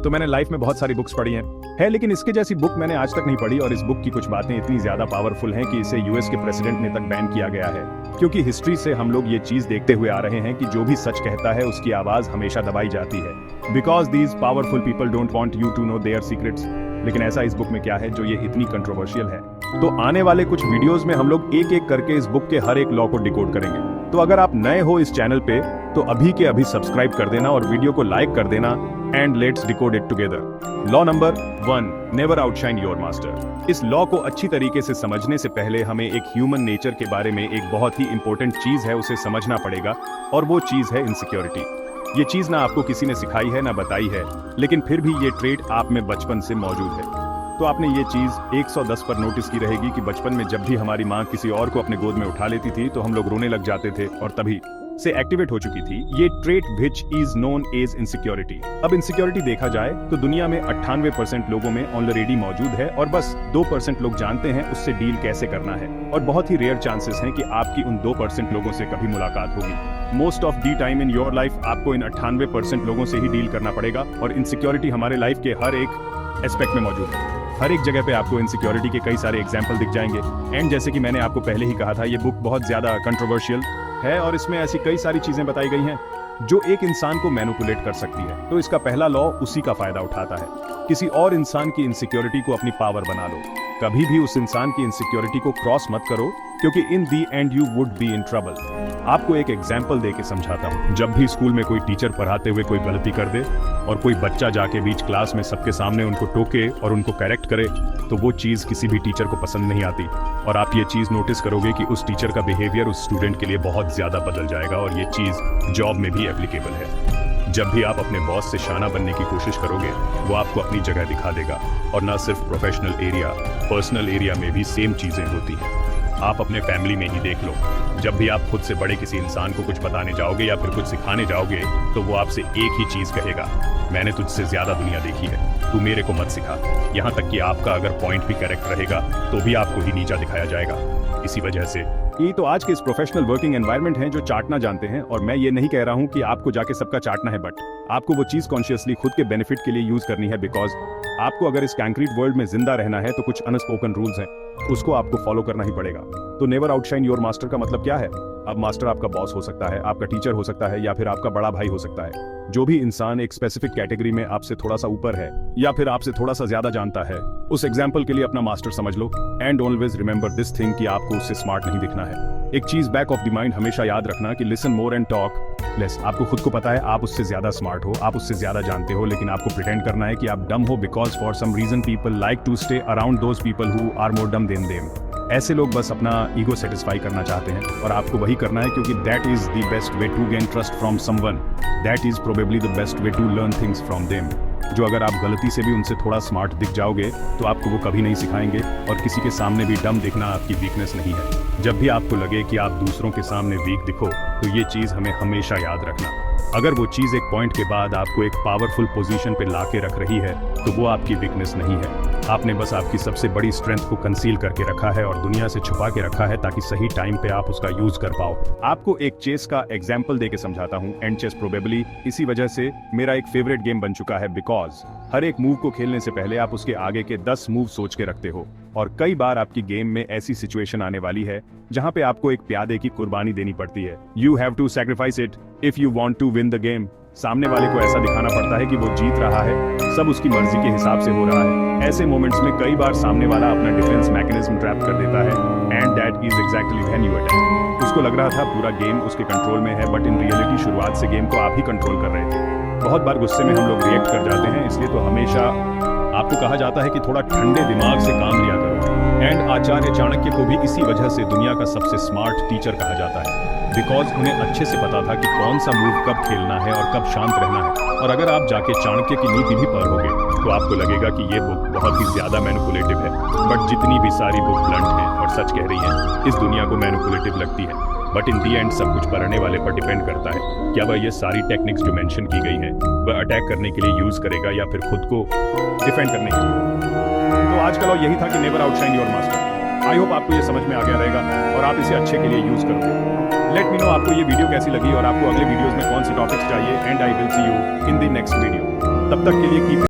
तो मैंने लाइफ में बहुत सारी बुक्स पढ़ी हैं लेकिन इसके जैसी बुक मैंने आज तक नहीं पढ़ी और इस बुक की कुछ बातें इतनी ज्यादा पावरफुल हैं कि इसे यूएस के प्रेसिडेंट ने तक बैन किया गया है, क्योंकि हिस्ट्री से हम लोग ये चीज देखते हुए आ रहे हैं कि जो भी सच कहता है उसकी आवाज हमेशा दबाई जाती है, because these powerful people don't want you to know their secrets. लेकिन ऐसा इस बुक में क्या है जो ये इतनी कंट्रोवर्शियल है? तो आने वाले कुछ वीडियोस में हम लोग एक एक करके इस बुक के हर एक लॉ को डिकोड करेंगे। तो अगर आप नए हो इस चैनल पे तो अभी के अभी सब्सक्राइब कर देना और वीडियो को लाइक कर देना and let's decode it together. Law number 1, never outshine your master. इस लॉ को अच्छी तरीके से समझने से पहले हमें एक ह्यूमन नेचर के बारे में एक बहुत ही इंपॉर्टेंट चीज है उसे समझना पड़ेगा, और वो चीज है इनसिक्योरिटी। ये चीज ना आपको किसी ने सिखाई है ना बताई है, लेकिन फिर भी ये ट्रेट आप में बचपन से मौजूद है। तो आपने ये चीज 110 पर नोटिस की रहेगी कि बचपन में जब भी हमारी माँ किसी और को अपने गोद में उठा लेती थी तो हम लोग रोने लग जाते थे, और तभी से एक्टिवेट हो चुकी थी ये trait which is known as insecurity. अब इनसिक्योरिटी देखा जाए तो दुनिया में 98% लोगों में ऑलरेडी मौजूद है और बस 2% लोग जानते हैं उससे डील कैसे करना है, और बहुत ही रेयर चांसेस हैं कि आपकी उन 2% लोगों से कभी मुलाकात होगी। Most of the time in your life आपको इन 98% लोगों से ही डील करना पड़ेगा, और इनसिक्योरिटी हमारे लाइफ के हर एक एस्पेक्ट में मौजूद है। हर एक जगह पे आपको इनसिक्योरिटी के कई सारे एग्जाम्पल दिख जाएंगे, एंड जैसे कि मैंने आपको पहले ही कहा था ये बुक बहुत ज्यादा कंट्रोवर्शियल है और इसमें ऐसी कई सारी चीजें बताई गई हैं जो एक इंसान को मैनिपुलेट कर सकती है। तो इसका पहला लॉ उसी का फायदा उठाता है, किसी और इंसान की इनसिक्योरिटी को अपनी पावर बना लो। कभी भी उस इंसान की इनसिक्योरिटी को क्रॉस मत करो, क्योंकि in the end you would be in trouble. आपको एक एग्जाम्पल दे के समझाता हूँ। जब भी स्कूल में कोई टीचर पढ़ाते हुए कोई गलती कर दे और कोई बच्चा जाके बीच क्लास में सबके सामने उनको टोके और उनको करेक्ट करे, तो वो चीज किसी भी टीचर को पसंद नहीं आती, और आप ये चीज नोटिस करोगे कि उस टीचर का बिहेवियर उस स्टूडेंट के लिए बहुत ज्यादा बदल जाएगा, और ये चीज जॉब में भी एप्लीकेबल है। जब भी आप अपने बॉस से शाना बनने की कोशिश करोगे वो आपको अपनी जगह दिखा देगा, और ना सिर्फ प्रोफेशनल एरिया, पर्सनल एरिया में भी सेम चीजें होती हैं। आप अपने फैमिली में ही देख लो, जब भी आप खुद से बड़े किसी इंसान को कुछ बताने जाओगे या फिर कुछ सिखाने जाओगे तो वो आपसे एक ही चीज कहेगा, मैंने तुझसे ज्यादा दुनिया देखी है, तू मेरे को मत सिखा। यहाँ तक कि आपका अगर पॉइंट भी करेक्ट रहेगा तो भी आपको ही नीचा दिखाया जाएगा। इसी वजह से ये तो आज के इस प्रोफेशनल वर्किंग एनवायरनमेंट हैं जो चाटना जानते हैं, और मैं ये नहीं कह रहा हूँ कि आपको जाके सबका चाटना है, बट आपको वो चीज कॉन्शियसली खुद के बेनिफिट के लिए यूज करनी है, बिकॉज आपको अगर इस कंक्रीट वर्ल्ड में जिंदा रहना है तो कुछ अनस्पोकन रूल्स हैं, उसको आपको फॉलो करना ही पड़ेगा। तो नेवर आउटशाइन योर मास्टर का मतलब क्या है? अब मास्टर आपका बॉस हो सकता है, आपका टीचर हो सकता है, या फिर आपका बड़ा भाई हो सकता है। जो भी इंसान एक स्पेसिफिक कैटेगरी में आपसे थोड़ा सा ऊपर है या फिर आपसे थोड़ा सा ज्यादा जानता है, उस एग्जाम्पल के लिए अपना मास्टर समझ लो। And always remember this thing कि आपको उससे स्मार्ट नहीं दिखना है। एक चीज बैक ऑफ द माइंड हमेशा याद रखना कि listen more and talk less. आपको खुद को पता है आप उससे ज्यादा स्मार्ट हो, आप उससे ज्यादा जानते हो, लेकिन आपको प्रिटेंड करना है कि आप डम हो, because for some reason people like to stay around those people who are more dumb than them. ऐसे लोग बस अपना ईगो सेटिस्फाई करना चाहते हैं, और आपको वही करना है, क्योंकि that is the best way to gain trust from someone. That is probably the best way to learn things from them. जो अगर आप गलती से भी उनसे थोड़ा स्मार्ट दिख जाओगे तो आपको वो कभी नहीं सिखाएंगे, और किसी के सामने भी डम दिखना आपकी वीकनेस नहीं है। जब भी आपको लगे कि आप दूसरों के सामने वीक दिखो तो ये चीज हमें हमेशा याद रखना। अगर वो चीज एक पॉइंट के बाद आपको एक पावरफुल पोजीशन पे लाके रख रही है तो वो आपकी वीकनेस नहीं है। आपने बस आपकी सबसे बड़ी स्ट्रेंथ को कंसील करके रखा है और दुनिया से छुपा के रखा है, ताकि सही टाइम पे आप उसका यूज कर पाओ। आपको एक चेस का एग्जाम्पल देके समझाता हूँ। एंड चेस प्रोबेबली इसी वजह से मेरा एक फेवरेट गेम बन चुका है, बिकॉज हर एक मूव को खेलने से पहले आप उसके आगे के 10 मूव सोच के रखते हो, और कई बार आपकी गेम में ऐसी सिचुएशन आने वाली है जहां पे आपको एक प्यादे की कुर्बानी देनी पड़ती है। You have to sacrifice it if you want to win the game. सामने वाले को ऐसा दिखाना पड़ता है कि वो जीत रहा है, सब उसकी मर्जी के हिसाब से हो रहा है। ऐसे मोमेंट्स में कई बार सामने वाला अपना डिफेंस मैकेनिज्म ट्रैप कर देता है, and that is exactly when you attack. उसको लग रहा था पूरा गेम उसके कंट्रोल में है, बट इन रियलिटी शुरुआत से गेम को आप ही कंट्रोल कर रहे थे। बहुत बार गुस्से में हम लोग रिएक्ट कर जाते हैं, इसलिए तो हमेशा आपको कहा जाता है कि थोड़ा ठंडे दिमाग से काम लिया करो। एंड आचार्य चाणक्य को भी इसी वजह से दुनिया का सबसे स्मार्ट टीचर कहा जाता है, बिकॉज उन्हें अच्छे से पता था कि कौन सा मूव कब खेलना है और कब शांत रहना है। और अगर आप जाके चाणक्य की नीति भी पढ़ोगे तो आपको लगेगा कि ये बुक बहुत ही ज्यादा मैनिपुलेटिव है, बट जितनी भी सारी बुक ब्लंट है और सच कह रही है, इस दुनिया को मैनिपुलेटिव लगती है, बट इन दी एंड सब कुछ पढ़ने वाले पर डिपेंड करता है क्या वह ये सारी टेक्निक्स जो मेंशन की गई हैं वह अटैक करने के लिए यूज करेगा या फिर खुद को डिफेंड करने के लिए। तो आज का लॉ यही था कि never outshine your master. I hope आपको ये समझ में आ गया रहेगा और आप इसे अच्छे के लिए यूज करोगे। लेट मी नो आपको ये वीडियो कैसी लगी और आपको अगले वीडियोस में कौन सी टॉपिक्स चाहिए, and I will see you in the next video. तब तक के लिए कीप